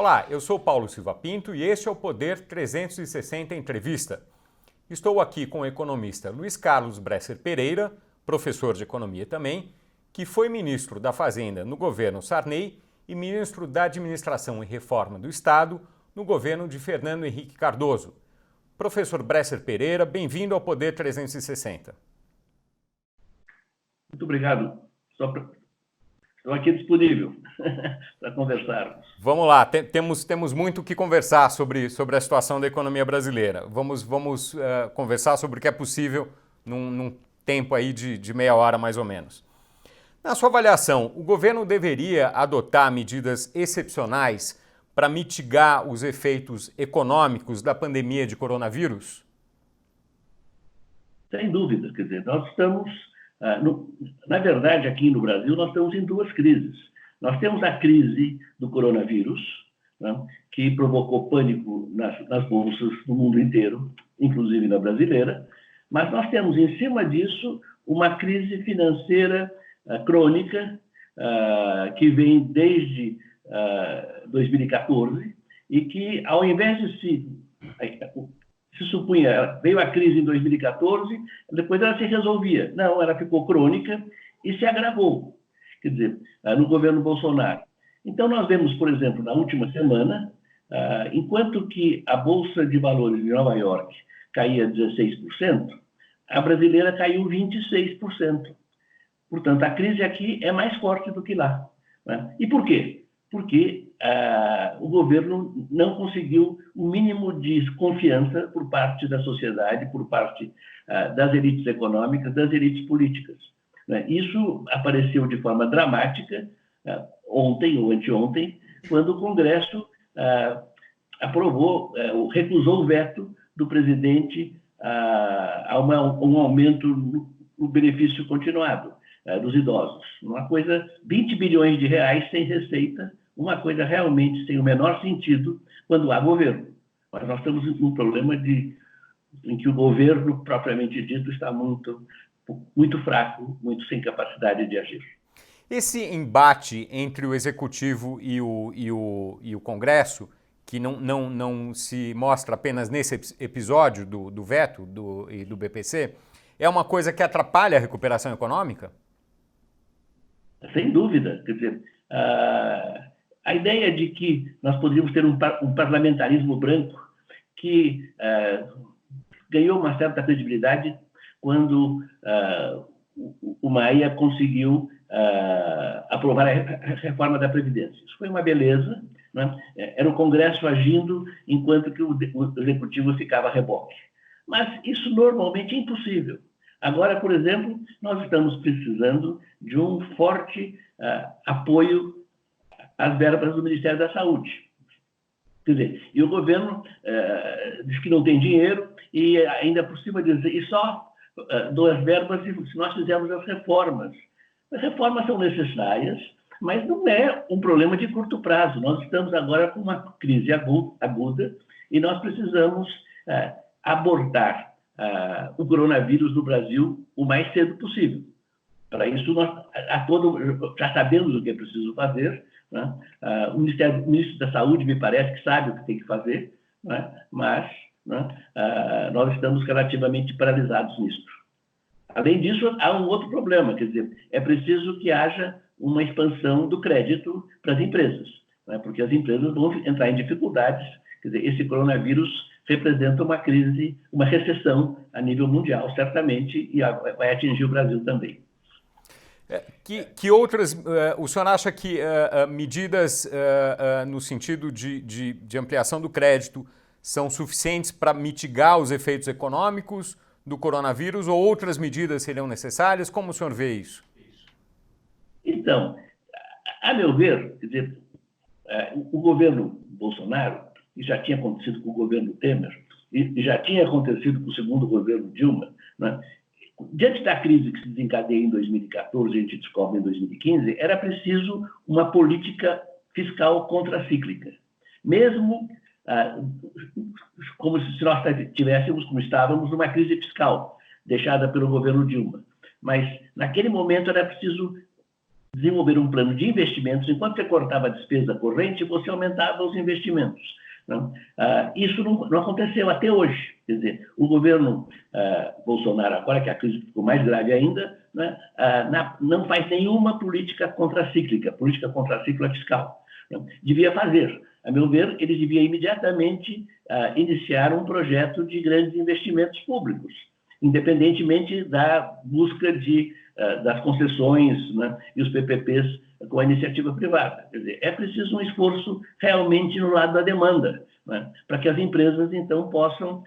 Olá, eu sou Paulo Silva Pinto e este é o Poder 360 Entrevista. Estou aqui com o economista Luiz Carlos Bresser Pereira, professor de economia também, que foi ministro da Fazenda no governo Sarney e ministro da Administração e Reforma do Estado no governo de Fernando Henrique Cardoso. Professor Bresser Pereira, bem-vindo ao Poder 360. Muito obrigado. Estou aqui disponível para conversarmos. Vamos lá, temos muito o que conversar sobre a situação da economia brasileira. Vamos conversar sobre o que é possível num tempo aí de meia hora mais ou menos. Na sua avaliação, o governo deveria adotar medidas excepcionais para mitigar os efeitos econômicos da pandemia de coronavírus? Sem dúvida, quer dizer, nós estamos, na verdade, aqui no Brasil, nós estamos em duas crises. Nós temos a crise do coronavírus, né, que provocou pânico nas bolsas do mundo inteiro, inclusive na brasileira, mas nós temos, em cima disso, uma crise financeira crônica, que vem desde 2014 e que, ao invés de se supunha, veio a crise em 2014, depois ela se resolvia. Não, ela ficou crônica e se agravou, quer dizer, no governo Bolsonaro. Então, nós vemos, por exemplo, na última semana, enquanto que a Bolsa de Valores de Nova York caía 16%, a brasileira caiu 26%. Portanto, a crise aqui é mais forte do que lá, né? E por quê? Porque o governo não conseguiu o mínimo de confiança por parte da sociedade, por parte das elites econômicas, das elites políticas, né? Isso apareceu de forma dramática ontem ou anteontem, quando o Congresso recusou o veto do presidente a um aumento no benefício continuado dos idosos. Uma coisa, 20 bilhões de reais sem receita, uma coisa realmente sem o menor sentido quando há governo. Mas nós estamos num problema em que o governo, propriamente dito, está muito fraco, muito sem capacidade de agir. Esse embate entre o Executivo e o Congresso, que não se mostra apenas nesse episódio do veto e do BPC, é uma coisa que atrapalha a recuperação econômica? Sem dúvida. Quer dizer, a ideia de que nós poderíamos ter um parlamentarismo branco que ganhou uma certa credibilidade quando o Maia conseguiu aprovar a reforma da Previdência. Isso foi uma beleza, né? Era o Congresso agindo enquanto que o Executivo ficava a reboque. Mas isso normalmente é impossível. Agora, por exemplo, nós estamos precisando de um forte apoio às verbas do Ministério da Saúde. Quer dizer, e o governo diz que não tem dinheiro e ainda por cima diz, e só dou as verbas se nós fizermos as reformas. As reformas são necessárias, mas não é um problema de curto prazo. Nós estamos agora com uma crise aguda e nós precisamos abordar o coronavírus no Brasil o mais cedo possível. Para isso, nós já sabemos o que é preciso fazer, né? O ministro da Saúde me parece que sabe o que tem que fazer, né? Mas nós estamos relativamente paralisados nisso. Além disso, há um outro problema, quer dizer, é preciso que haja uma expansão do crédito para as empresas, né? Porque as empresas vão entrar em dificuldades. Quer dizer, esse coronavírus representa uma crise, uma recessão a nível mundial, certamente, e vai atingir o Brasil também. Que outras, o senhor acha que medidas no sentido de ampliação do crédito são suficientes para mitigar os efeitos econômicos do coronavírus ou outras medidas seriam necessárias? Como o senhor vê isso? Então, a meu ver, quer dizer, o governo Bolsonaro, e já tinha acontecido com o governo Temer, e já tinha acontecido com o segundo governo Dilma, né? Diante da crise que se desencadeia em 2014 e a gente descobre em 2015, era preciso uma política fiscal contracíclica. Mesmo como se nós como estávamos, numa crise fiscal deixada pelo governo Dilma. Mas, naquele momento, era preciso desenvolver um plano de investimentos. Enquanto você cortava a despesa corrente, você aumentava os investimentos. Não? Isso não aconteceu até hoje. Quer dizer, o governo Bolsonaro, agora que a crise ficou mais grave ainda, né, não faz nenhuma política contracíclica fiscal. Não? Devia fazer. A meu ver, ele devia imediatamente iniciar um projeto de grandes investimentos públicos, independentemente da busca das concessões, né, e os PPPs com a iniciativa privada. Quer dizer, é preciso um esforço realmente no lado da demanda, né, para que as empresas, então, possam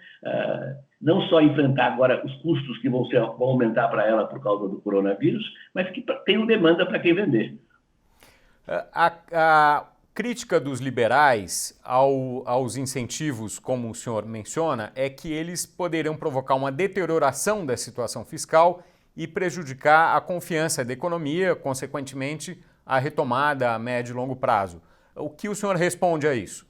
não só enfrentar agora os custos que vão aumentar para ela por causa do coronavírus, mas que tenham demanda para quem vender. A crítica dos liberais aos incentivos, como o senhor menciona, é que eles poderiam provocar uma deterioração da situação fiscal e prejudicar a confiança da economia, consequentemente, a retomada a médio e longo prazo. O que o senhor responde a isso?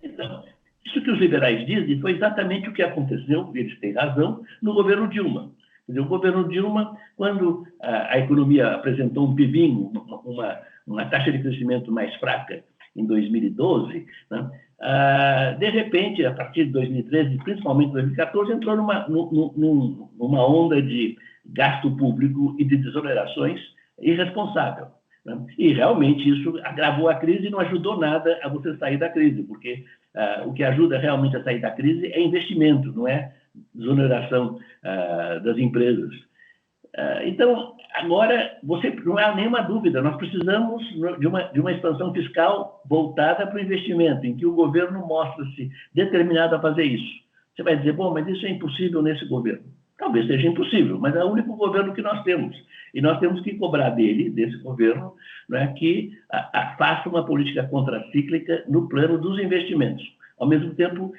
Então, isso que os liberais dizem foi exatamente o que aconteceu, eles têm razão, no governo Dilma. Quer dizer, o governo Dilma, quando a economia apresentou um PIBinho, uma taxa de crescimento mais fraca em 2012, né, de repente, a partir de 2013, principalmente 2014, entrou numa onda de gasto público e de desonerações irresponsável. Né? E realmente isso agravou a crise e não ajudou nada a você sair da crise, porque o que ajuda realmente a sair da crise é investimento, não é desoneração das empresas. Então, agora, não há nenhuma dúvida, nós precisamos de uma expansão fiscal voltada para o investimento, em que o governo mostra-se determinado a fazer isso. Você vai dizer, bom, mas isso é impossível nesse governo. Talvez seja impossível, mas é o único governo que nós temos. E nós temos que cobrar desse governo, né, que faça uma política contracíclica no plano dos investimentos. Ao mesmo tempo,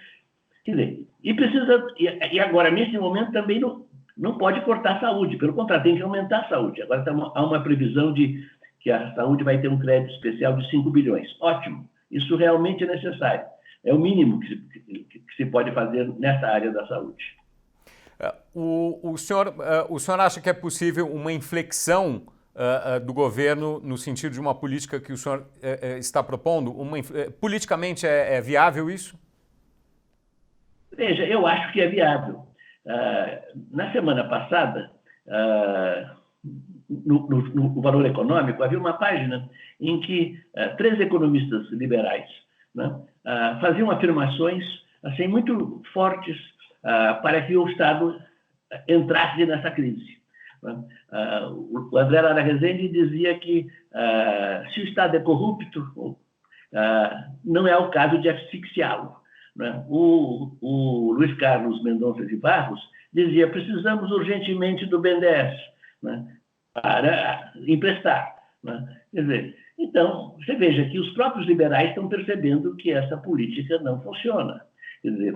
quer dizer, e agora, nesse momento, também não pode cortar a saúde, pelo contrário, tem que aumentar a saúde. Agora há uma previsão de que a saúde vai ter um crédito especial de 5 bilhões. Ótimo, isso realmente é necessário. É o mínimo que se pode fazer nessa área da saúde. O senhor acha que é possível uma inflexão do governo no sentido de uma política que o senhor está propondo? Politicamente é viável isso? Veja, eu acho que é viável. Na semana passada, no Valor Econômico, havia uma página em que 3 economistas liberais, né, faziam afirmações assim, muito fortes para que o Estado entrasse nessa crise. O André Lara Rezende dizia que se o Estado é corrupto, não é o caso de asfixiá-lo. Né? O Luiz Carlos Mendonça de Barros dizia precisamos urgentemente do BNDES, né, para emprestar. Né? Quer dizer, então, você veja que os próprios liberais estão percebendo que essa política não funciona. Quer dizer,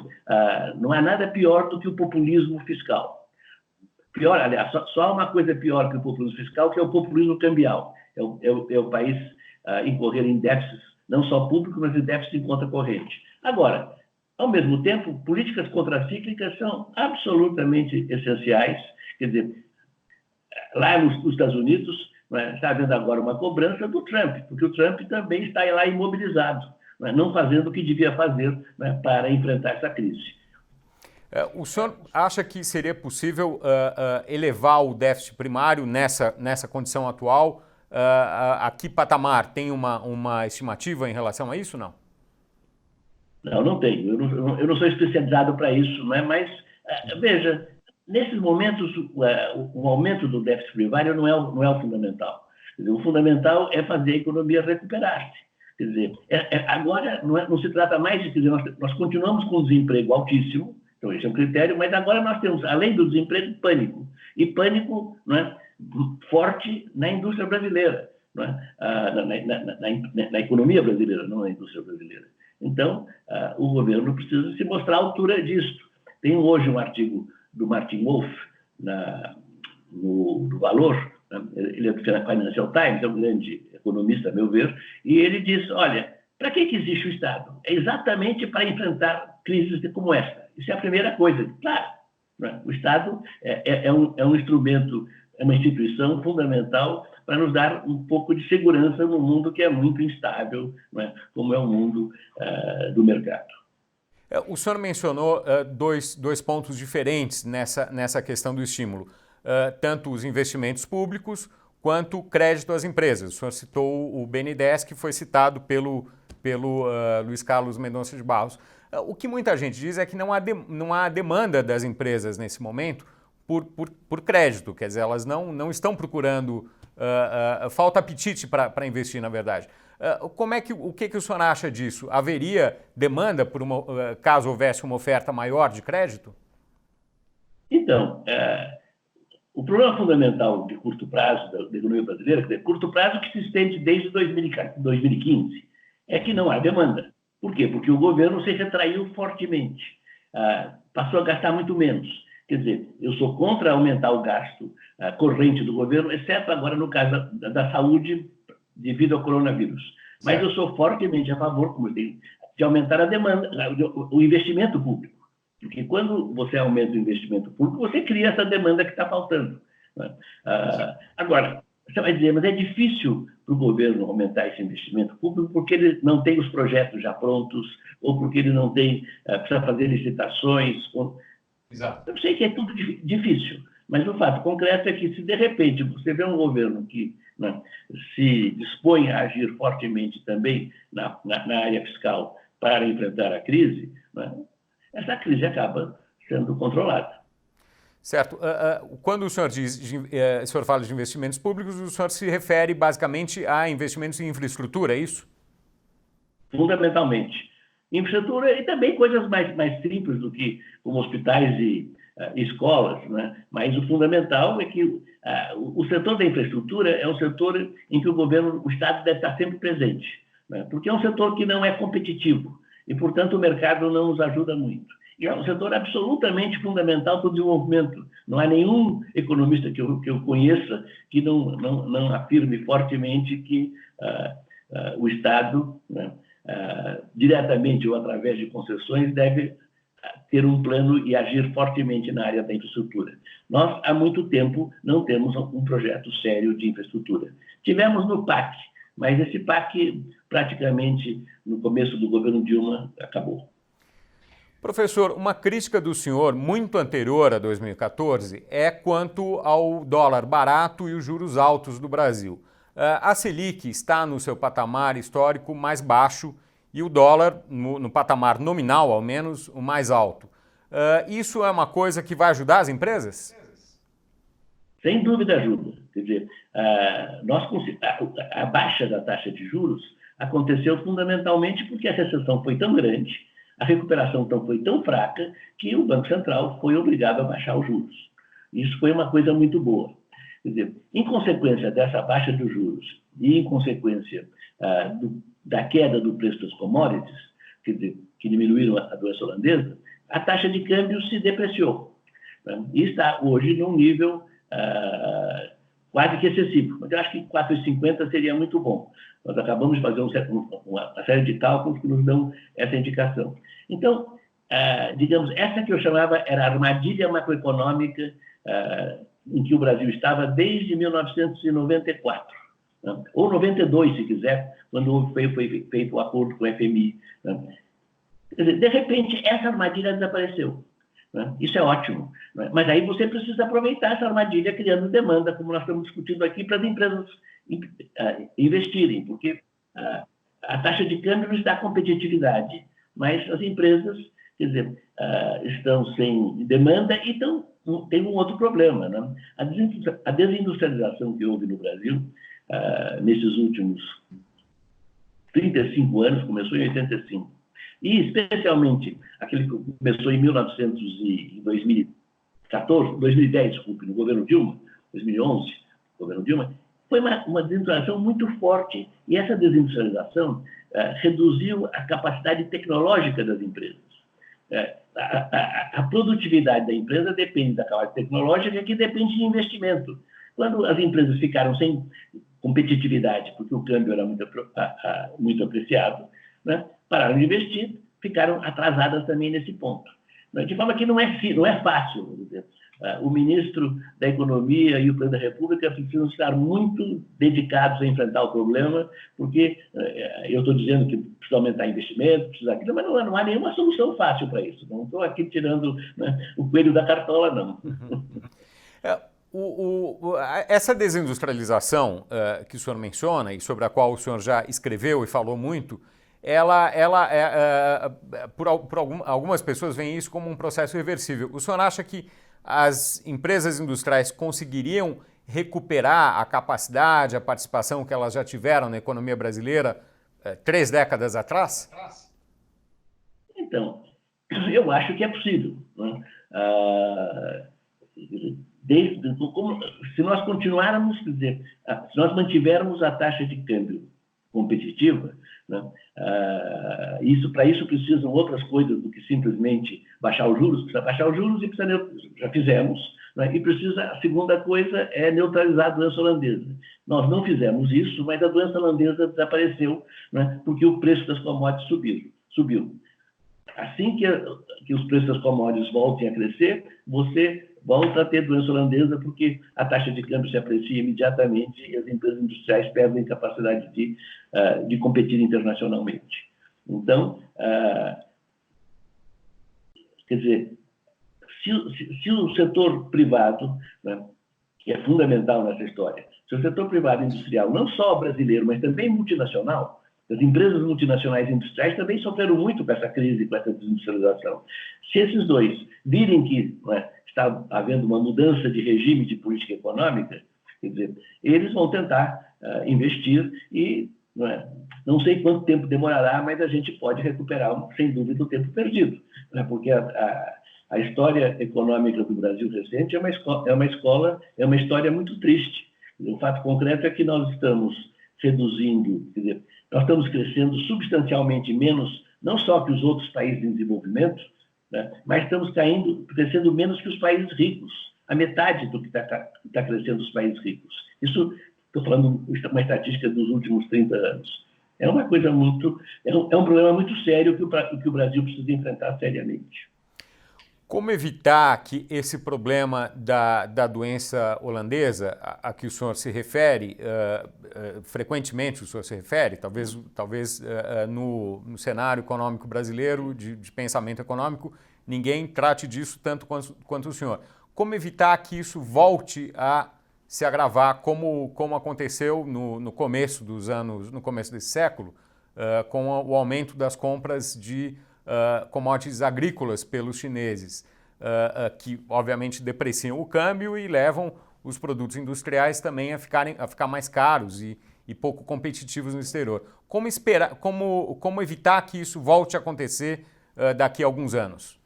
não há nada pior do que o populismo fiscal. Pior, aliás, só há uma coisa pior que o populismo fiscal, que é o populismo cambial. É o país incorrer em déficits, não só público, mas em déficit em conta corrente. Agora, ao mesmo tempo, políticas contracíclicas são absolutamente essenciais. Quer dizer, lá nos Estados Unidos, né, está havendo agora uma cobrança do Trump, porque o Trump também está lá imobilizado, né, não fazendo o que devia fazer, né, para enfrentar essa crise. O senhor acha que seria possível elevar o déficit primário nessa condição atual? A que patamar? Tem uma estimativa em relação a isso, não? Não tenho. Eu não sou especializado para isso, né? Mas, veja, nesses momentos, o aumento do déficit primário não é o fundamental. Quer dizer, o fundamental é fazer a economia recuperar-se. Quer dizer, agora não se trata mais de... Quer dizer, nós continuamos com desemprego altíssimo, então esse é um critério, mas agora nós temos, além do desemprego, pânico. E pânico, não é, forte na indústria brasileira, não é? Na economia brasileira, não na indústria brasileira. Então, o governo precisa se mostrar à altura disso. Tem hoje um artigo do Martin Wolf no Valor, né? Ele é do Financial Times, é um grande economista, a meu ver, e ele diz, olha, para que existe o Estado? É exatamente para enfrentar crises como esta. Isso é a primeira coisa. Claro, né? O Estado é um instrumento é uma instituição fundamental para nos dar um pouco de segurança num mundo que é muito instável, né, como é o mundo do mercado. O senhor mencionou dois pontos diferentes nessa questão do estímulo, tanto os investimentos públicos quanto o crédito às empresas. O senhor citou o BNDES, que foi citado pelo Luiz Carlos Mendonça de Barros. O que muita gente diz é que não há demanda das empresas nesse momento por crédito, quer dizer, elas não estão procurando, falta apetite para investir, na verdade. O que o senhor acha disso? Haveria demanda caso houvesse uma oferta maior de crédito? Então, o problema fundamental de curto prazo da economia brasileira, quer dizer, curto prazo que se estende desde 2015, é que não há demanda. Por quê? Porque o governo se retraiu fortemente, passou a gastar muito menos. Quer dizer, eu sou contra aumentar o gasto corrente do governo, exceto agora no caso da saúde devido ao coronavírus. Mas eu sou fortemente a favor, como eu tenho, de aumentar a demanda, o investimento público. Porque quando você aumenta o investimento público, você cria essa demanda que está faltando. Né? Agora, você vai dizer, mas é difícil para o governo aumentar esse investimento público porque ele não tem os projetos já prontos, ou porque ele não tem, precisa fazer licitações. Exato. Eu sei que é tudo difícil, mas o fato concreto é que se de repente você vê um governo que, né, se dispõe a agir fortemente também na área fiscal para enfrentar a crise, né, essa crise acaba sendo controlada. Certo. Quando o senhor o senhor fala de investimentos públicos, o senhor se refere basicamente a investimentos em infraestrutura, é isso? Fundamentalmente. Infraestrutura e também coisas mais simples do que como hospitais e escolas, né? Mas o fundamental é que o setor da infraestrutura é um setor em que o Estado deve estar sempre presente, né? Porque é um setor que não é competitivo e, portanto, o mercado não nos ajuda muito. E é um setor absolutamente fundamental para o desenvolvimento. Não há nenhum economista que eu conheça que não afirme fortemente que o Estado, né, diretamente ou através de concessões, deve ter um plano e agir fortemente na área da infraestrutura. Nós, há muito tempo, não temos um projeto sério de infraestrutura. Tivemos no PAC, mas esse PAC, praticamente, no começo do governo Dilma, acabou. Professor, uma crítica do senhor, muito anterior a 2014, é quanto ao dólar barato e os juros altos do Brasil. A Selic está no seu patamar histórico mais baixo e o dólar, no patamar nominal, ao menos, o mais alto. Isso é uma coisa que vai ajudar as empresas? Sem dúvida ajuda. Quer dizer, a baixa da taxa de juros aconteceu fundamentalmente porque a recessão foi tão grande, a recuperação foi tão fraca, que o Banco Central foi obrigado a baixar os juros. Isso foi uma coisa muito boa. Quer dizer, em consequência dessa baixa dos juros e em consequência da queda do preço das commodities, quer dizer, que diminuíram a doença holandesa, a taxa de câmbio se depreciou, né? E está hoje num nível quase que excessivo. Mas eu acho que 4,50 seria muito bom. Nós acabamos de fazer uma série de cálculos que nos dão essa indicação. Então, digamos, essa que eu chamava era a armadilha macroeconômica em que o Brasil estava desde 1994, né? Ou 92, se quiser, quando foi feito o acordo com o FMI. Né? Quer dizer, de repente, essa armadilha desapareceu. Né? Isso é ótimo. Né? Mas aí você precisa aproveitar essa armadilha criando demanda, como nós estamos discutindo aqui, para as empresas investirem, porque a taxa de câmbio nos dá competitividade, mas as empresas, quer dizer, estão sem demanda e tem um outro problema. Né? A desindustrialização que houve no Brasil nesses últimos 35 anos, começou em 85, e especialmente aquele que começou em 2010, desculpe, no governo Dilma, 2011, governo Dilma, foi uma desindustrialização muito forte, e essa desindustrialização reduziu a capacidade tecnológica das empresas. A produtividade da empresa depende da capacidade tecnológica, que depende de investimento. Quando as empresas ficaram sem competitividade, porque o câmbio era muito apreciado, né, pararam de investir, ficaram atrasadas também nesse ponto. De forma que não é fácil, vamos dizer, o ministro da Economia e o presidente da República precisam estar muito dedicados a enfrentar o problema, porque eu estou dizendo que precisa aumentar investimento, precisa aquilo, mas não há nenhuma solução fácil para isso. Não estou aqui tirando, né, o coelho da cartola, não. Essa desindustrialização que o senhor menciona e sobre a qual o senhor já escreveu e falou muito, algumas pessoas veem isso como um processo reversível. O senhor acha que as empresas industriais conseguiriam recuperar a capacidade, a participação que elas já tiveram na economia brasileira 3 décadas atrás? Então, eu acho que é possível, né? Se nós continuarmos, quer dizer, se nós mantivermos a taxa de câmbio competitiva, né, para isso precisam outras coisas do que simplesmente baixar os juros. Precisa baixar os juros e já fizemos, né, e a segunda coisa é neutralizar a doença holandesa. Nós não fizemos isso, mas a doença holandesa desapareceu, né, porque o preço das commodities subiu. Assim que os preços das commodities voltem a crescer, você volta a ter doença holandesa, porque a taxa de câmbio se aprecia imediatamente e as empresas industriais perdem capacidade de competir internacionalmente. Então, quer dizer, se o setor privado, né, que é fundamental nessa história, se o setor privado industrial, não só brasileiro, mas também multinacional, as empresas multinacionais industriais também sofreram muito com essa crise, com essa desindustrialização. Se esses dois virem que, né, está havendo uma mudança de regime de política econômica, quer dizer, eles vão tentar investir e não sei quanto tempo demorará, mas a gente pode recuperar, sem dúvida, o tempo perdido, né? Porque a história econômica do Brasil recente é uma história muito triste. O fato concreto é que nós estamos reduzindo, quer dizer, nós estamos crescendo substancialmente menos, não só que os outros países em desenvolvimento, né, mas estamos crescendo menos que os países ricos, a metade do que está crescendo os países ricos. Isso, estou falando uma estatística dos últimos 30 anos. É uma coisa é um problema muito sério que o Brasil precisa enfrentar seriamente. Como evitar que esse problema da doença holandesa, a que o senhor se refere, frequentemente o senhor se refere, talvez no cenário econômico brasileiro, de pensamento econômico, ninguém trate disso tanto quanto o senhor. Como evitar que isso volte a se agravar, como aconteceu no começo desse século, com o aumento das compras de commodities agrícolas pelos chineses, que obviamente depreciam o câmbio e levam os produtos industriais também a ficar mais caros e pouco competitivos no exterior. Como evitar que isso volte a acontecer daqui a alguns anos?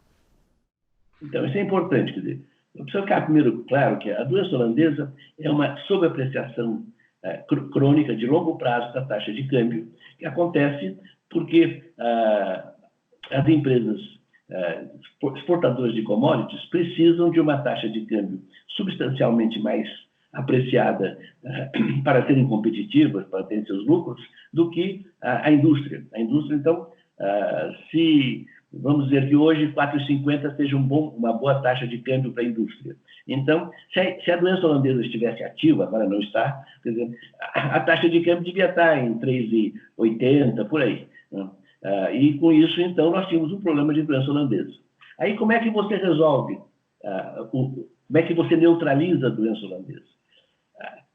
Então, isso é importante, quer dizer, precisa ficar primeiro claro que a doença holandesa é uma sobrepapreciação crônica de longo prazo da taxa de câmbio, que acontece porque as empresas exportadoras de commodities precisam de uma taxa de câmbio substancialmente mais apreciada para serem competitivas, para terem seus lucros, do que a indústria. A indústria, então, se vamos dizer que hoje 4,50 seja uma boa taxa de câmbio para a indústria. Então, se a doença holandesa estivesse ativa, agora não está, quer dizer, a taxa de câmbio devia estar em 3,80, por aí, né? E com isso, então, nós tínhamos um problema de doença holandesa. Aí, como é que você resolve? Como é que você neutraliza a doença holandesa?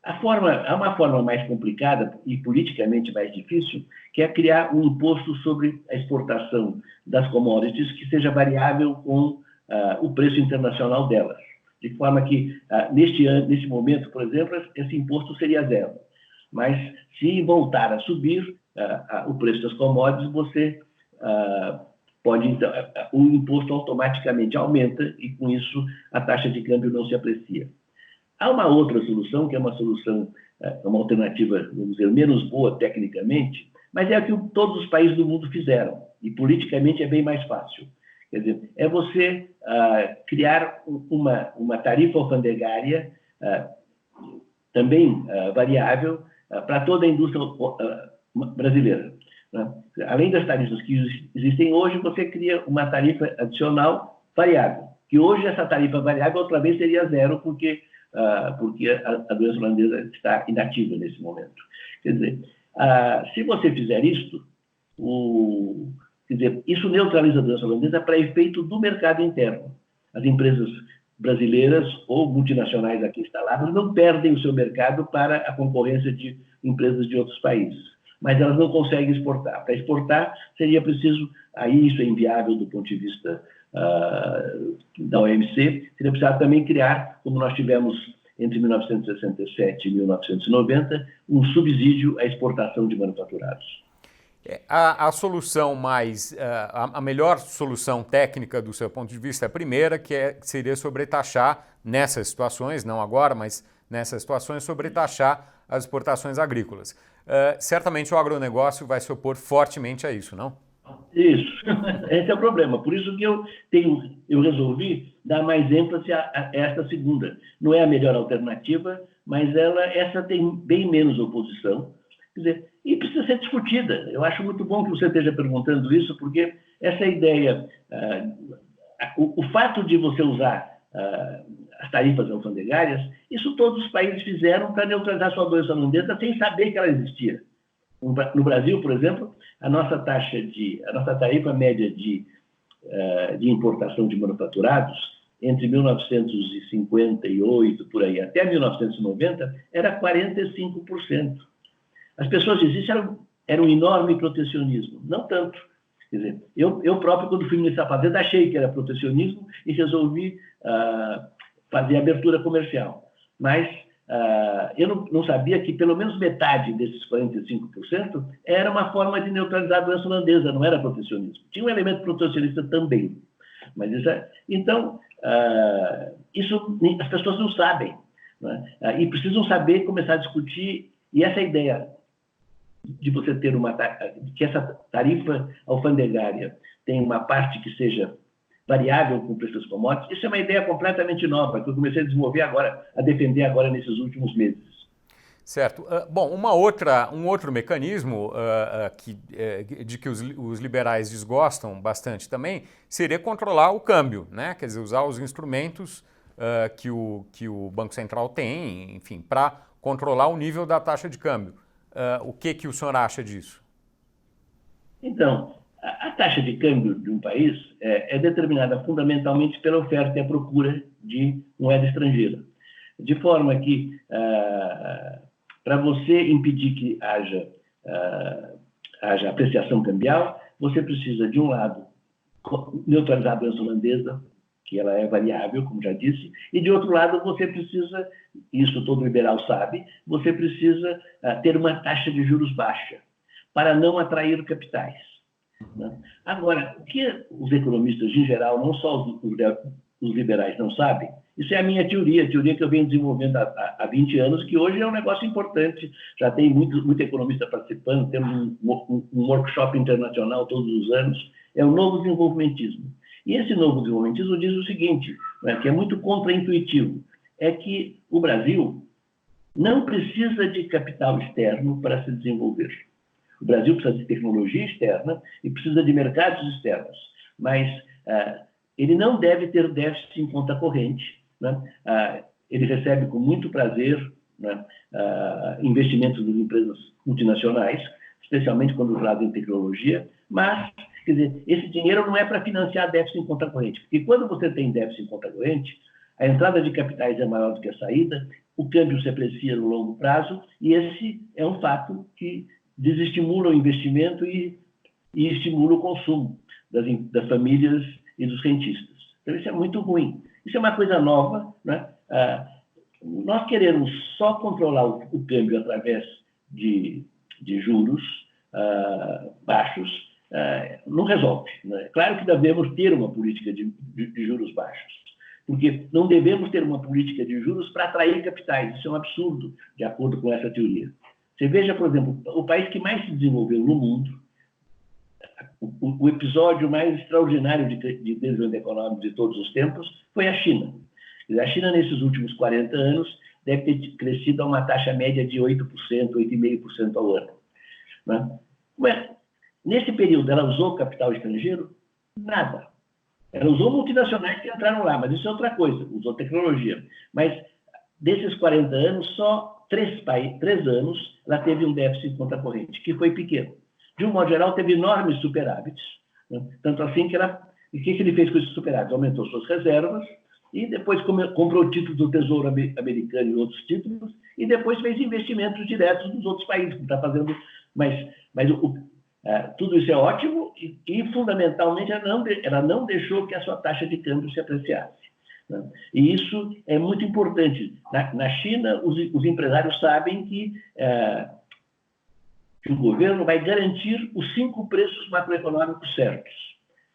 Há uma forma mais complicada e politicamente mais difícil, que é criar um imposto sobre a exportação das commodities que seja variável com o preço internacional delas. De forma que, neste momento, por exemplo, esse imposto seria zero. Mas, se voltar a subir o preço das commodities, você pode, então, o imposto automaticamente aumenta e, com isso, a taxa de câmbio não se aprecia. Há uma outra solução, que é uma solução, uma alternativa, vamos dizer, menos boa tecnicamente, mas é a que todos os países do mundo fizeram, e politicamente é bem mais fácil. Quer dizer, é você criar uma tarifa alfandegária também variável para toda a indústria brasileira, né? Além das tarifas que existem hoje, você cria uma tarifa adicional variável. que hoje essa tarifa variável outra vez seria zero, porque a doença holandesa está inativa nesse momento. Quer dizer, se você fizer isto, quer dizer, isso neutraliza a doença holandesa para efeito do mercado interno. As empresas brasileiras ou multinacionais aqui instaladas não perdem o seu mercado para a concorrência de empresas de outros países, mas elas não conseguem exportar. Para exportar, seria preciso, aí isso é inviável do ponto de vista da OMC, seria preciso também criar, como nós tivemos entre 1967 e 1990, um subsídio à exportação de manufaturados. A solução a melhor solução técnica do seu ponto de vista é a primeira, que seria sobretaxar nessas situações, não agora, mas nessas situações, sobretaxar as exportações agrícolas. Certamente o agronegócio vai se opor fortemente a isso, não? Isso, esse é o problema. Por isso que eu resolvi dar mais ênfase a esta segunda. Não é a melhor alternativa, mas essa tem bem menos oposição. Quer dizer, e precisa ser discutida. Eu acho muito bom que você esteja perguntando isso, porque essa ideia, o fato de você usar as tarifas alfandegárias, isso todos os países fizeram para neutralizar sua doença holandesa sem saber que ela existia. No Brasil, por exemplo, a nossa tarifa média de importação de manufaturados entre 1958 por aí até 1990 era 45%. As pessoas diziam que isso era um enorme protecionismo. Não tanto. Quer dizer, eu próprio, quando fui ministro da Fazenda, achei que era protecionismo e resolvi fazer abertura comercial. Mas eu não sabia que pelo menos metade desses 45% era uma forma de neutralizar a doença holandesa, não era protecionismo. Tinha um elemento protecionista também. Mas então, isso as pessoas não sabem, né? E precisam saber começar a discutir. E essa ideia de você ter que essa tarifa alfandegária tem uma parte que seja variável com o preço das commodities, isso é uma ideia completamente nova, que eu comecei a desenvolver agora, a defender agora nesses últimos meses. Certo. Bom, um outro mecanismo de que os liberais desgostam bastante também seria controlar o câmbio, né? Quer dizer, usar os instrumentos que o Banco Central tem, enfim, para controlar o nível da taxa de câmbio. O que o senhor acha disso? Então, a taxa de câmbio de um país é determinada fundamentalmente pela oferta e a procura de moeda estrangeira. De forma que, para você impedir que haja apreciação cambial, você precisa, de um lado, neutralizar a doença holandesa, que ela é variável, como já disse, e de outro lado você precisa, isso todo liberal sabe, você precisa ter uma taxa de juros baixa, para não atrair capitais. Né? Agora, o que os economistas em geral, não só os liberais, não sabem, isso é a minha teoria, a teoria que eu venho desenvolvendo há 20 anos, que hoje é um negócio importante, já tem muito economista participando, temos um workshop internacional todos os anos, é o novo desenvolvimentismo. E esse novo desenvolvimentismo diz o seguinte, né, que é muito contraintuitivo, é que o Brasil não precisa de capital externo para se desenvolver. O Brasil precisa de tecnologia externa e precisa de mercados externos, mas ele não deve ter déficit em conta corrente, né? Ele recebe com muito prazer, né, investimentos das empresas multinacionais, especialmente quando usado em tecnologia, mas quer dizer, esse dinheiro não é para financiar déficit em conta corrente, porque quando você tem déficit em conta corrente, a entrada de capitais é maior do que a saída, o câmbio se aprecia no longo prazo, e esse é um fato que desestimula o investimento e estimula o consumo das famílias e dos rentistas. Então, isso é muito ruim. Isso é uma coisa nova, né? Nós queremos só controlar o câmbio através de juros baixos, não resolve. Né? Claro que devemos ter uma política de juros baixos, porque não devemos ter uma política de juros para atrair capitais. Isso é um absurdo, de acordo com essa teoria. Você veja, por exemplo, o país que mais se desenvolveu no mundo, o episódio mais extraordinário de desenvolvimento econômico de todos os tempos foi a China. A China, nesses últimos 40 anos, deve ter crescido a uma taxa média de 8%, 8,5% ao ano. Né? Nesse período, ela usou capital estrangeiro? Nada. Usou multinacionais que entraram lá, mas isso é outra coisa, usou tecnologia. Mas desses 40 anos, só 3 anos ela teve um déficit de conta corrente, que foi pequeno. De um modo geral, teve enormes superávites, né? Tanto assim que o que ele fez com esses superávites? Aumentou suas reservas e depois comprou títulos do Tesouro Americano e outros títulos, e depois fez investimentos diretos nos outros países, que está fazendo. Mas tudo isso é ótimo e fundamentalmente, ela não deixou que a sua taxa de câmbio se apreciasse, né? E isso é muito importante. Na China, os empresários sabem que o governo vai garantir os 5 preços macroeconômicos certos.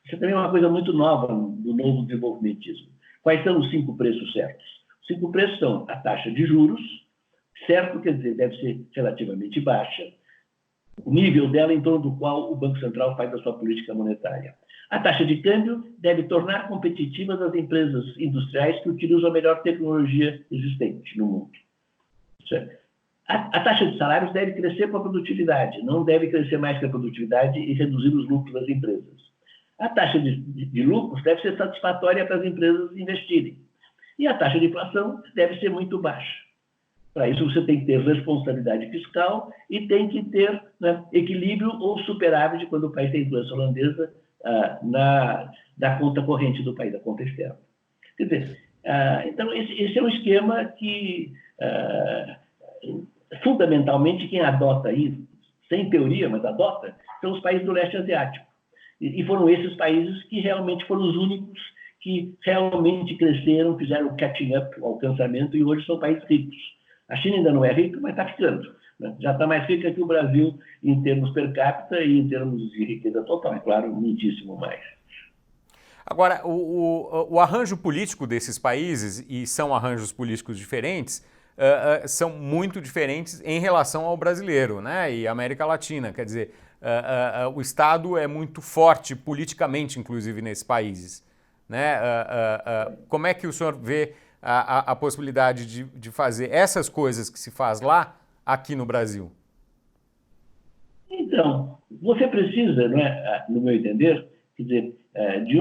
Isso também é uma coisa muito nova do novo desenvolvimentismo. Quais são os 5 preços certos? Os 5 preços são a taxa de juros, certo, quer dizer, deve ser relativamente baixa, o nível dela em torno do qual o Banco Central faz a sua política monetária. A taxa de câmbio deve tornar competitivas as empresas industriais que utilizam a melhor tecnologia existente no mundo. Certo? A taxa de salários deve crescer com a produtividade, não deve crescer mais que a produtividade e reduzir os lucros das empresas. A taxa de lucros deve ser satisfatória para as empresas investirem. E a taxa de inflação deve ser muito baixa. Para isso, você tem que ter responsabilidade fiscal e tem que ter, né, equilíbrio ou superávit quando o país tem influência holandesa da conta corrente do país, da conta externa. Quer dizer, então, esse é um esquema que, fundamentalmente, quem adota isso, sem teoria, mas adota, são os países do leste asiático. E foram esses países que realmente foram os únicos que realmente cresceram, fizeram o catching up, o alcançamento, e hoje são países ricos. A China ainda não é rica, mas está ficando, né? Já está mais rica que o Brasil em termos per capita e em termos de riqueza total, é claro, muitíssimo mais. Agora, o arranjo político desses países, e são arranjos políticos diferentes, são muito diferentes em relação ao brasileiro, né? E América Latina. Quer dizer, o Estado é muito forte politicamente, inclusive, nesses países, né? Como é que o senhor vê a possibilidade de fazer essas coisas que se faz lá, aqui no Brasil? Então, você precisa, não é, no meu entender, quer dizer, de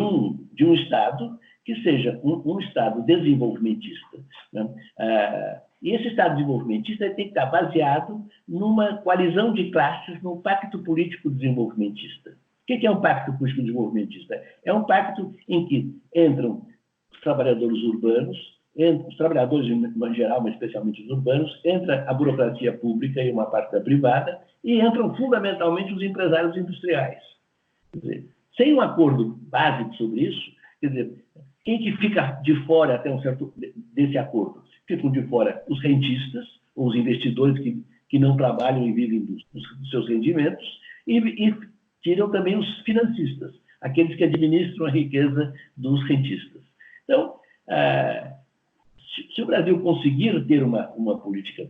um Estado que seja um Estado desenvolvimentista, né? E esse Estado desenvolvimentista tem que estar baseado numa coalizão de classes, num pacto político desenvolvimentista. O que é um pacto político desenvolvimentista? É um pacto em que entram os trabalhadores urbanos, os trabalhadores em geral, mas especialmente os urbanos, entra a burocracia pública e uma parte da privada, e entram fundamentalmente os empresários industriais. Quer dizer, sem um acordo básico sobre isso, quer dizer, quem que fica de fora até um certo desse acordo? Ficam de fora os rentistas, ou os investidores que não trabalham e vivem dos seus rendimentos, e tiram também os financistas, aqueles que administram a riqueza dos rentistas. Então, se o Brasil conseguir ter uma política,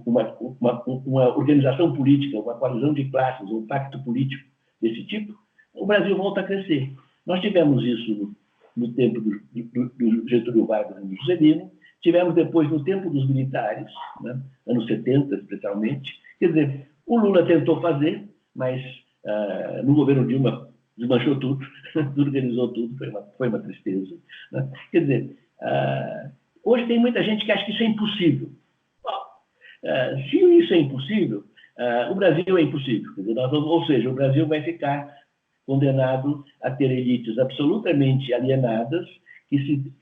uma organização política, uma coalizão de classes, um pacto político desse tipo, o Brasil volta a crescer. Nós tivemos isso no tempo do Getúlio Vargas e do Juscelino, tivemos depois no tempo dos militares, né, anos 70 especialmente. Quer dizer, o Lula tentou fazer, mas no governo Dilma desmanchou tudo, desorganizou tudo, foi uma tristeza, né? Quer dizer, hoje tem muita gente que acha que isso é impossível. Bom, se isso é impossível, o Brasil é impossível. Quer dizer, ou seja, o Brasil vai ficar condenado a ter elites absolutamente alienadas, que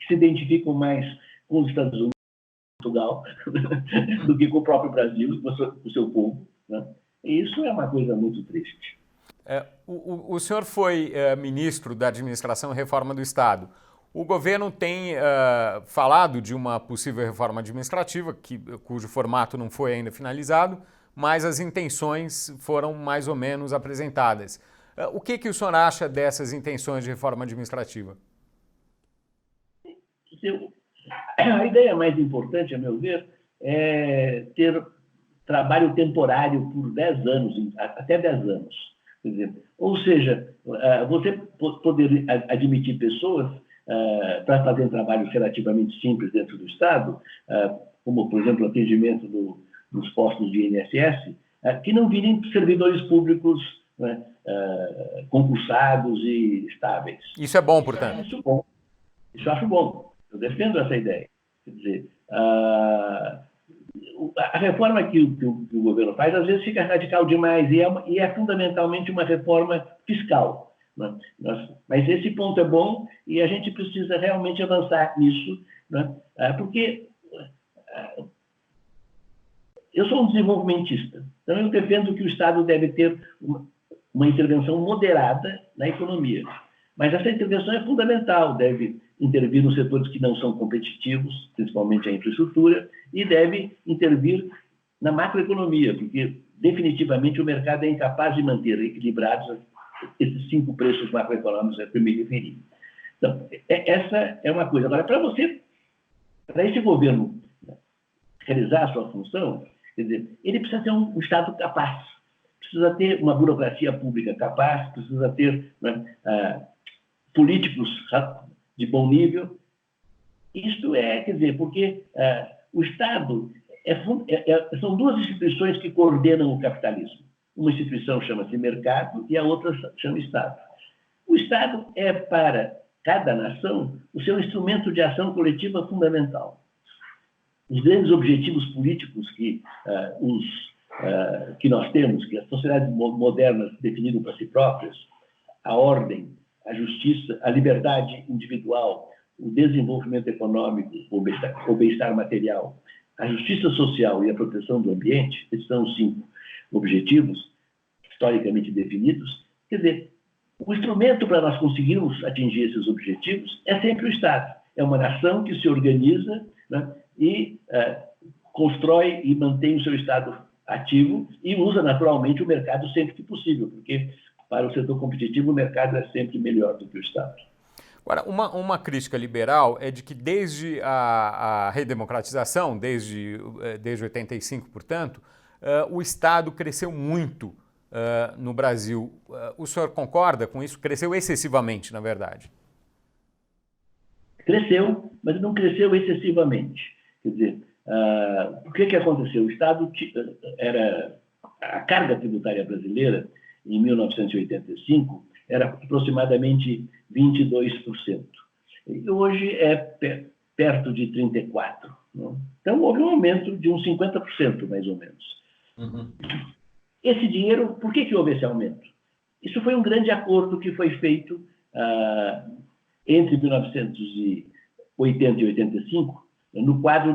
se identificam mais com os Estados Unidos e Portugal do que com o próprio Brasil, com o seu povo, né? E isso é uma coisa muito triste. O senhor foi ministro da Administração e Reforma do Estado. O governo tem falado de uma possível reforma administrativa, cujo formato não foi ainda finalizado, mas as intenções foram mais ou menos apresentadas. O que o senhor acha dessas intenções de reforma administrativa? A ideia mais importante, a meu ver, é ter trabalho temporário por 10 anos, até 10 anos. Quer dizer, ou seja, você poder admitir pessoas para fazer trabalhos relativamente simples dentro do Estado, como, por exemplo, o atendimento nos postos de INSS, que não virem servidores públicos, né, concursados e estáveis. Isso é bom, portanto? Isso é bom. Isso eu acho bom. Eu defendo essa ideia. Quer dizer, a reforma que o governo faz, às vezes, fica radical demais e é fundamentalmente uma reforma fiscal. Né? Mas esse ponto é bom e a gente precisa realmente avançar nisso, né? Porque eu sou um desenvolvimentista, então eu defendo que o Estado deve ter uma intervenção moderada na economia. Mas essa intervenção é fundamental, deve intervir nos setores que não são competitivos, principalmente a infraestrutura, e deve intervir na macroeconomia, porque definitivamente o mercado é incapaz de manter equilibrados esses 5 preços macroeconômicos a que eu me referi. Então, essa é uma coisa. Agora, para esse governo realizar a sua função, quer dizer, ele precisa ter um Estado capaz, precisa ter uma burocracia pública capaz, precisa ter, né, políticos de bom nível. Isto quer dizer, porque o Estado são 2 instituições que coordenam o capitalismo. Uma instituição chama-se mercado e a outra chama Estado. O Estado é, para cada nação, o seu instrumento de ação coletiva fundamental. Os grandes objetivos políticos que nós temos, que as sociedades modernas definiram para si próprias, a ordem, a justiça, a liberdade individual, o desenvolvimento econômico, o bem-estar material, a justiça social e a proteção do ambiente, esses são os 5 objetivos historicamente definidos. Quer dizer, o instrumento para nós conseguirmos atingir esses objetivos é sempre o Estado. É uma nação que se organiza, né, e constrói e mantém o seu Estado ativo e usa naturalmente o mercado sempre que possível, porque para o setor competitivo o mercado é sempre melhor do que o Estado. Agora, uma crítica liberal é de que desde a redemocratização, desde 85, portanto, o Estado cresceu muito no Brasil. O senhor concorda com isso? Cresceu excessivamente, na verdade. Cresceu, mas não cresceu excessivamente. Quer dizer, o que aconteceu? O Estado a carga tributária brasileira, em 1985, era aproximadamente 22%. E hoje é perto de 34%. Não? Então, houve um aumento de uns 50%, mais ou menos. Uhum. Esse dinheiro, por que houve esse aumento? Isso foi um grande acordo que foi feito entre 1980 e 85, no quadro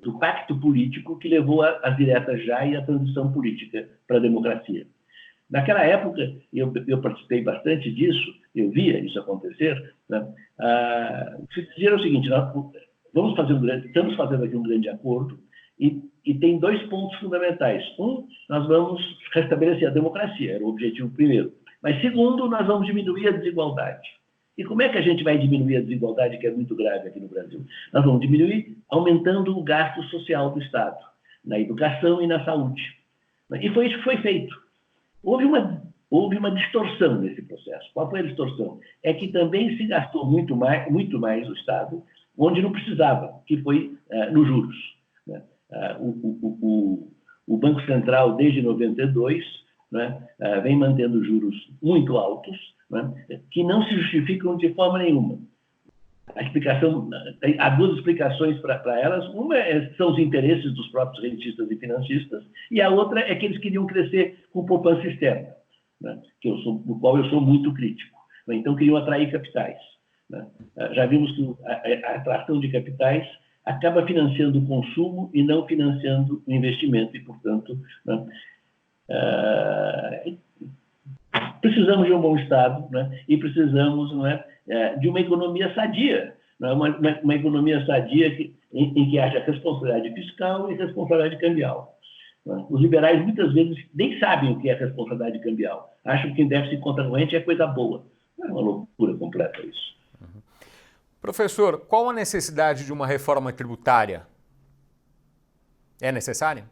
do pacto político que levou às diretas já e à transição política para a democracia. Naquela época, eu participei bastante disso, eu via isso acontecer, né? Se dizia o seguinte: estamos fazendo aqui um grande acordo e tem 2 pontos fundamentais. Nós vamos restabelecer a democracia, era o objetivo primeiro. Mas, segundo, nós vamos diminuir a desigualdade. E como é que a gente vai diminuir a desigualdade, que é muito grave aqui no Brasil? Nós vamos diminuir aumentando o gasto social do Estado, na educação e na saúde. E foi isso que foi feito. Houve uma distorção nesse processo. Qual foi a distorção? É que também se gastou muito mais o Estado onde não precisava, que foi nos juros. Né? O Banco Central, desde 92, né, vem mantendo juros muito altos, né, que não se justificam de forma nenhuma. Há 2 explicações para elas. Uma são os interesses dos próprios rentistas e financistas, e a outra é que eles queriam crescer com poupança externa, né, no qual eu sou muito crítico. Então, queriam atrair capitais. Né. Já vimos que a atração de capitais acaba financiando o consumo e não financiando o investimento, e, portanto, né, precisamos de um bom Estado, né, e precisamos, né, de uma economia sadia, né, uma economia sadia em que haja responsabilidade fiscal e responsabilidade cambial. Né. Os liberais muitas vezes nem sabem o que é responsabilidade cambial, acham que déficit contracorrente é coisa boa. É uma loucura completa isso. Uhum. Professor, qual a necessidade de uma reforma tributária? É necessária?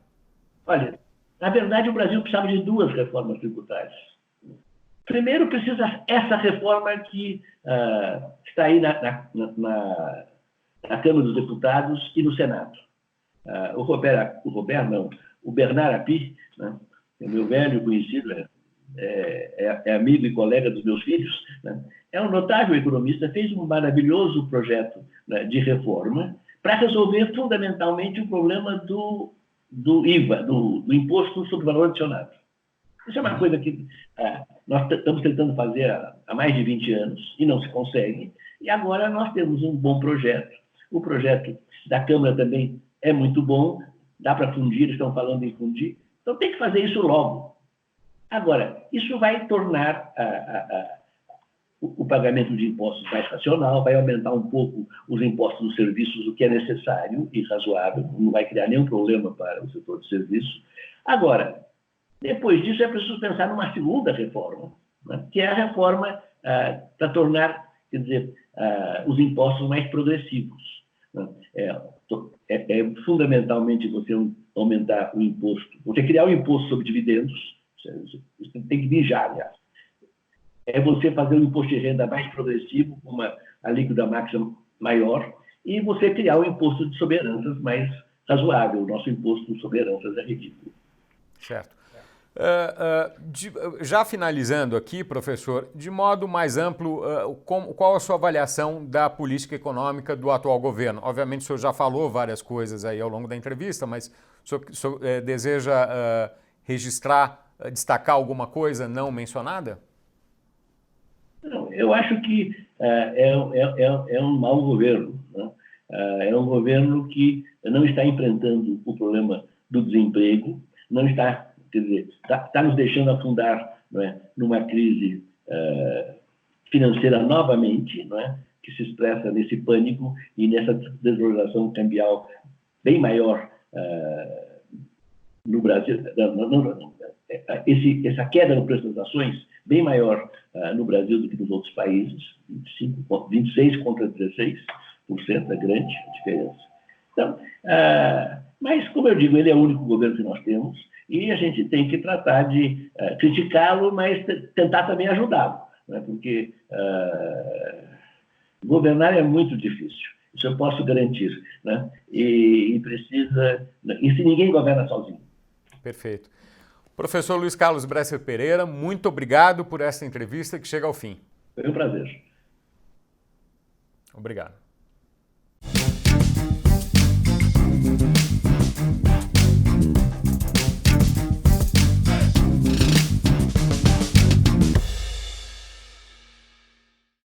Olha, na verdade o Brasil precisava de 2 reformas tributárias. Primeiro, precisa essa reforma que está aí na Câmara dos Deputados e no Senado. O Bernard Api, né, o meu velho conhecido, é amigo e colega dos meus filhos, né? É um notável economista, fez um maravilhoso projeto, né, de reforma para resolver fundamentalmente o problema do IVA, do Imposto sobre Valor Adicionado. Isso é uma coisa que nós estamos tentando fazer há mais de 20 anos e não se consegue, e agora nós temos um bom projeto. O projeto da Câmara também é muito bom, dá para fundir, estão falando em fundir, então tem que fazer isso logo. Agora, isso vai tornar o pagamento de impostos mais racional, vai aumentar um pouco os impostos dos serviços, o que é necessário e razoável, não vai criar nenhum problema para o setor de serviços. Agora, depois disso é preciso pensar numa segunda reforma, né, que é a reforma para tornar, quer dizer, os impostos mais progressivos, né? Fundamentalmente você aumentar o imposto, você criar o imposto sobre dividendos, isso tem que vir já, aliás. É você fazer um imposto de renda mais progressivo, com uma alíquota máxima maior, e você criar um imposto de soberanças mais razoável. O nosso imposto sobre heranças é ridículo. Certo. Já finalizando aqui, professor, de modo mais amplo, qual a sua avaliação da política econômica do atual governo? Obviamente o senhor já falou várias coisas aí ao longo da entrevista, mas o senhor deseja destacar alguma coisa não mencionada? Não, eu acho que é um mau governo, né? É um governo que não está enfrentando o problema do desemprego, não está, quer dizer, está nos deixando afundar, não é, numa crise financeira novamente, não é, que se expressa nesse pânico e nessa desvalorização cambial bem maior no Brasil. Essa queda no preço das ações bem maior no Brasil do que nos outros países, 26 contra 16%, é grande a diferença. Então, mas, como eu digo, ele é o único governo que nós temos e a gente tem que tratar de criticá-lo, mas tentar também ajudá-lo, né? Porque governar é muito difícil, isso eu posso garantir, né? E se ninguém governa sozinho. Perfeito. Professor Luiz Carlos Bresser Pereira, muito obrigado por essa entrevista que chega ao fim. Foi um prazer. Obrigado.